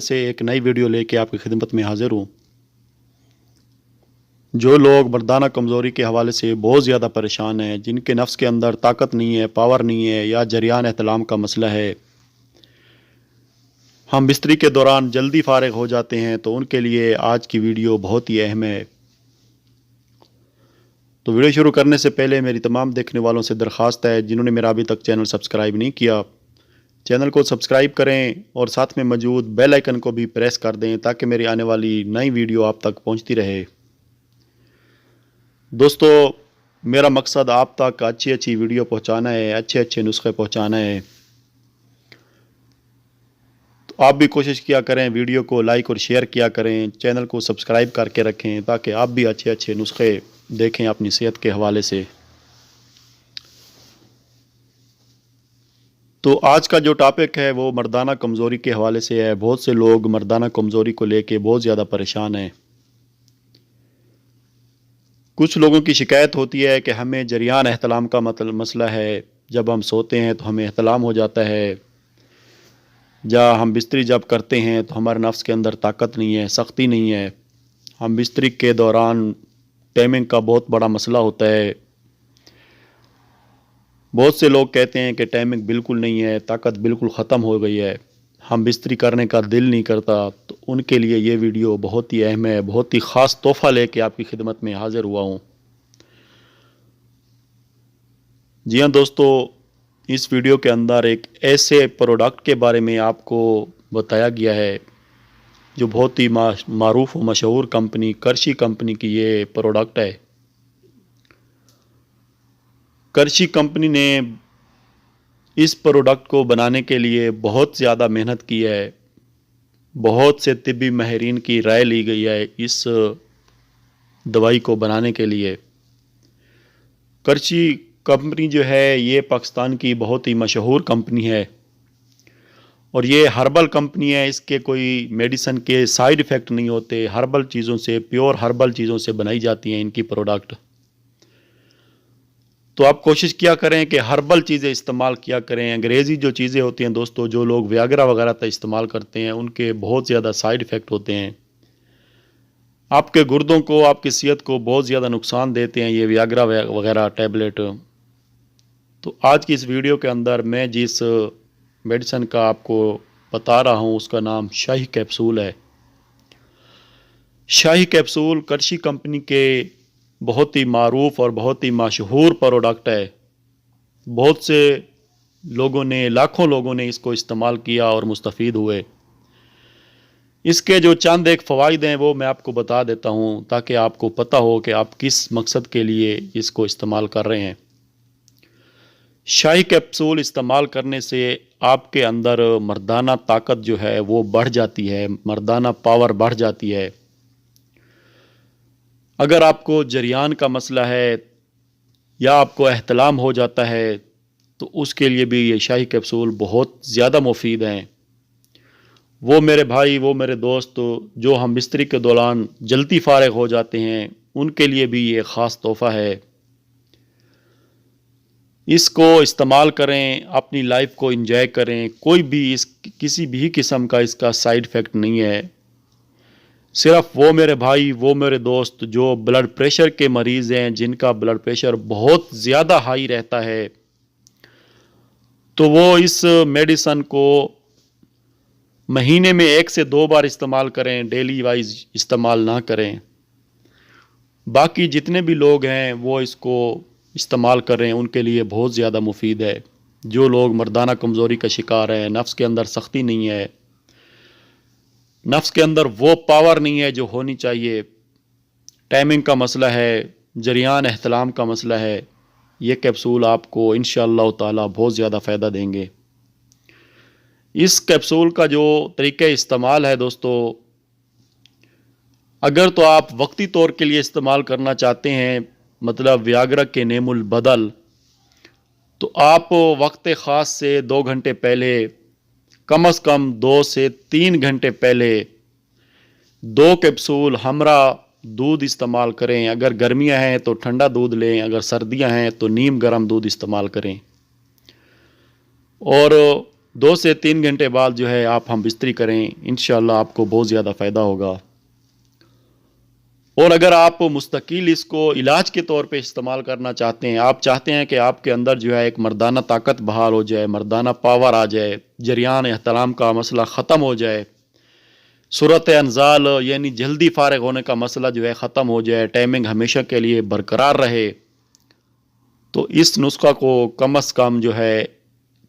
से एक नई वीडियो लेके आपकी खिदमत में हाजिर हूँ। जो लोग मर्दाना कमज़ोरी के हवाले से बहुत ज़्यादा परेशान हैं, जिनके नफ्स के अंदर ताकत नहीं है, पावर नहीं है, या जरियान एहतलाम का मसला है, हम बिस्तरी के दौरान जल्दी फारिग हो जाते हैं, तो उनके लिए आज की वीडियो बहुत ही अहम है। तो वीडियो शुरू करने से पहले मेरी तमाम देखने वालों से दरख्वास्त है, जिन्होंने मेरा अभी तक चैनल सब्सक्राइब नहीं किया, चैनल को सब्सक्राइब करें और साथ में मौजूद बेल आइकन को भी प्रेस कर दें ताकि मेरी आने वाली नई वीडियो आप तक पहुंचती रहे। दोस्तों, मेरा मकसद आप तक अच्छी अच्छी वीडियो पहुंचाना है, अच्छे अच्छे नुस्खे पहुंचाना है। तो आप भी कोशिश किया करें, वीडियो को लाइक और शेयर किया करें, चैनल को सब्सक्राइब करके रखें ताकि आप भी अच्छे अच्छे नुस्खे देखें अपनी सेहत के हवाले से। तो आज का जो टॉपिक है वो मर्दाना कमज़ोरी के हवाले से है। बहुत से लोग मर्दाना कमज़ोरी को लेके बहुत ज़्यादा परेशान हैं। कुछ लोगों की शिकायत होती है कि हमें जरियान एहतलाम का मसला है, जब हम सोते हैं तो हमें एहतलाम हो जाता है, या हम बिस्तरी जब करते हैं तो हमारे नफ्स के अंदर ताकत नहीं है, सख्ती नहीं है। हम बिस्तरी के दौरान टाइमिंग का बहुत बड़ा मसला होता है। बहुत से लोग कहते हैं कि टाइमिंग बिल्कुल नहीं है, ताकत बिल्कुल ख़त्म हो गई है, हम बिस्तरी करने का दिल नहीं करता। तो उनके लिए ये वीडियो बहुत ही अहम है, बहुत ही ख़ास तोहफ़ा लेके आपकी खिदमत में हाज़िर हुआ हूँ। जी हाँ दोस्तों, इस वीडियो के अंदर एक ऐसे प्रोडक्ट के बारे में आपको बताया गया है जो बहुत ही मारूफ और मशहूर कंपनी कर्शी कंपनी की ये प्रोडक्ट है। कर्शी कंपनी ने इस प्रोडक्ट को बनाने के लिए बहुत ज़्यादा मेहनत की है। बहुत से तिब्बी माहिरीन की राय ली गई है इस दवाई को बनाने के लिए। कर्शी कंपनी जो है ये पाकिस्तान की बहुत ही मशहूर कंपनी है और ये हर्बल कंपनी है। इसके कोई मेडिसन के साइड इफ़ेक्ट नहीं होते। हर्बल चीज़ों से, प्योर हर्बल चीज़ों से बनाई जाती हैं इनकी प्रोडक्ट। तो आप कोशिश किया करें कि हर्बल चीज़ें इस्तेमाल किया करें। अंग्रेज़ी जो चीज़ें होती हैं दोस्तों, जो लोग वियाग्रा वगैरह का इस्तेमाल करते हैं, उनके बहुत ज़्यादा साइड इफ़ेक्ट होते हैं। आपके गुर्दों को, आपकी सेहत को बहुत ज़्यादा नुकसान देते हैं ये वियाग्रा वगैरह टैबलेट। तो आज की इस वीडियो के अंदर मैं जिस मेडिसिन का आपको बता रहा हूँ उसका नाम शाही कैप्सूल है। शाही कैप्सूल कर्शी कंपनी के बहुत ही मारूफ और बहुत ही मशहूर प्रोडक्ट है। बहुत से लोगों ने, लाखों लोगों ने इसको इस्तेमाल किया और मुस्तफ़ीद हुए। इसके जो चंद एक फ़वाइद हैं वो मैं आपको बता देता हूँ ताकि आपको पता हो कि आप किस मकसद के लिए इसको इस्तेमाल कर रहे हैं। शाही कैप्सूल इस्तेमाल करने से आपके अंदर मर्दाना ताकत जो है वो बढ़ जाती है, मर्दाना पावर बढ़ जाती है। अगर आपको जरियान का मसला है या आपको एहतलाम हो जाता है तो उसके लिए भी ये शाही कैप्सूल बहुत ज़्यादा मुफीद हैं। वो मेरे भाई, वो मेरे दोस्त जो हम बिस्तरी के दौरान जल्दी फारिग हो जाते हैं, उनके लिए भी ये ख़ास तोहफ़ा है। इसको इस्तेमाल करें, अपनी लाइफ को एंजॉय करें। कोई भी किसी भी किस्म का इसका साइड इफ़ेक्ट नहीं है। सिर्फ वो मेरे भाई, वो मेरे दोस्त जो ब्लड प्रेशर के मरीज़ हैं, जिनका ब्लड प्रेशर बहुत ज़्यादा हाई रहता है, तो वो इस मेडिसन को महीने में 1 से 2 बार इस्तेमाल करें, डेली वाइज इस्तेमाल ना करें। बाकी जितने भी लोग हैं वो इसको इस्तेमाल करें, उनके लिए बहुत ज़्यादा मुफीद है। जो लोग मर्दाना कमज़ोरी का शिकार हैं, नफ्स के अंदर सख्ती नहीं है, नफ्स के अंदर वो पावर नहीं है जो होनी चाहिए, टाइमिंग का मसला है, जरियान एहतलाम का मसला है, ये कैप्सूल आपको इंशाअल्लाह ताला बहुत ज़्यादा फ़ायदा देंगे। इस कैप्सूल का जो तरीक़ा इस्तेमाल है दोस्तों, अगर तो आप वक्ती तौर के लिए इस्तेमाल करना चाहते हैं, मतलब वियाग्रा के नेमुल बदल, तो आप वक्त ख़ास से 2 घंटे पहले, कम अज़ कम 2 से 3 घंटे पहले 2 कैप्सूल हमरा दूध इस्तेमाल करें। अगर गर्मियां हैं तो ठंडा दूध लें, अगर सर्दियां हैं तो नीम गर्म दूध इस्तेमाल करें। और 2 से 3 घंटे बाद जो है आप हम बिस्तरी करें, इंशाअल्लाह आपको बहुत ज़्यादा फ़ायदा होगा। और अगर आप मुस्तकिल इसको इलाज के तौर पे इस्तेमाल करना चाहते हैं, आप चाहते हैं कि आपके अंदर जो है एक मर्दाना ताकत बहाल हो जाए, मर्दाना पावर आ जाए, जरियान एहतराम का मसला ख़त्म हो जाए, सूरत अनजाल यानी जल्दी फारग होने का मसला जो है ख़त्म हो जाए, टाइमिंग हमेशा के लिए बरकरार रहे, तो इस नुस्खा को कम अज़ कम जो है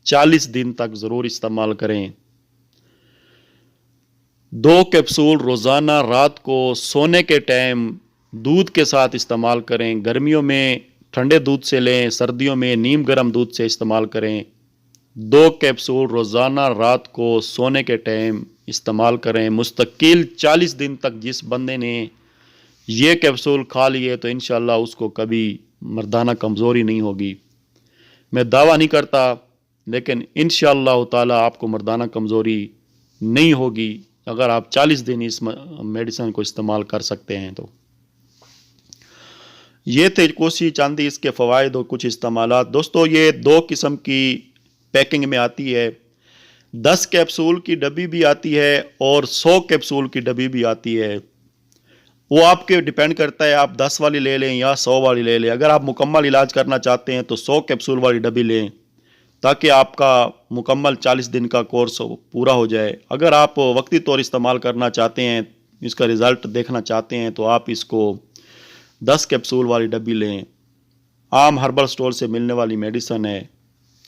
40 दिन तक ज़रूर इस्तेमाल करें। 2 कैप्सूल रोज़ाना रात को सोने के टाइम दूध के साथ इस्तेमाल करें। गर्मियों में ठंडे दूध से लें, सर्दियों में नीम गर्म दूध से इस्तेमाल करें। 2 कैप्सूल रोज़ाना रात को सोने के टाइम इस्तेमाल करें। मुस्तकिल 40 दिन तक जिस बंदे ने ये कैप्सूल खा लिए तो इंशाअल्लाह उसको कभी मर्दाना कमज़ोरी नहीं होगी। मैं दावा नहीं करता, लेकिन इंशाअल्लाह ताला आपको मर्दाना कमज़ोरी नहीं होगी अगर आप 40 दिन इस मेडिसिन को इस्तेमाल कर सकते हैं। तो ये थे कोसी चांदी इसके फ़वाइद और कुछ इस्तेमालात। दोस्तों ये 2 किस्म की पैकिंग में आती है, 10 कैप्सूल की डब्बी भी आती है और 100 कैप्सूल की डब्बी भी आती है। वो आपके डिपेंड करता है आप 10 वाली ले लें या 100 वाली ले लें। अगर आप मुकम्मल इलाज करना चाहते हैं तो 100 कैप्सूल वाली डब्बी लें ताकि आपका मुकम्मल 40 दिन का कोर्स पूरा हो जाए। अगर आप वक्ती तौर इस्तेमाल करना चाहते हैं, इसका रिज़ल्ट देखना चाहते हैं, तो आप इसको 10 कैप्सूल वाली डब्बी लें। आम हर्बल स्टोर से मिलने वाली मेडिसन है।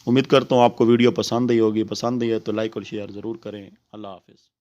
उम्मीद करता हूँ आपको वीडियो पसंद आई होगी। पसंद आई है तो लाइक और शेयर ज़रूर करें। अल्लाह हाफ़िज़।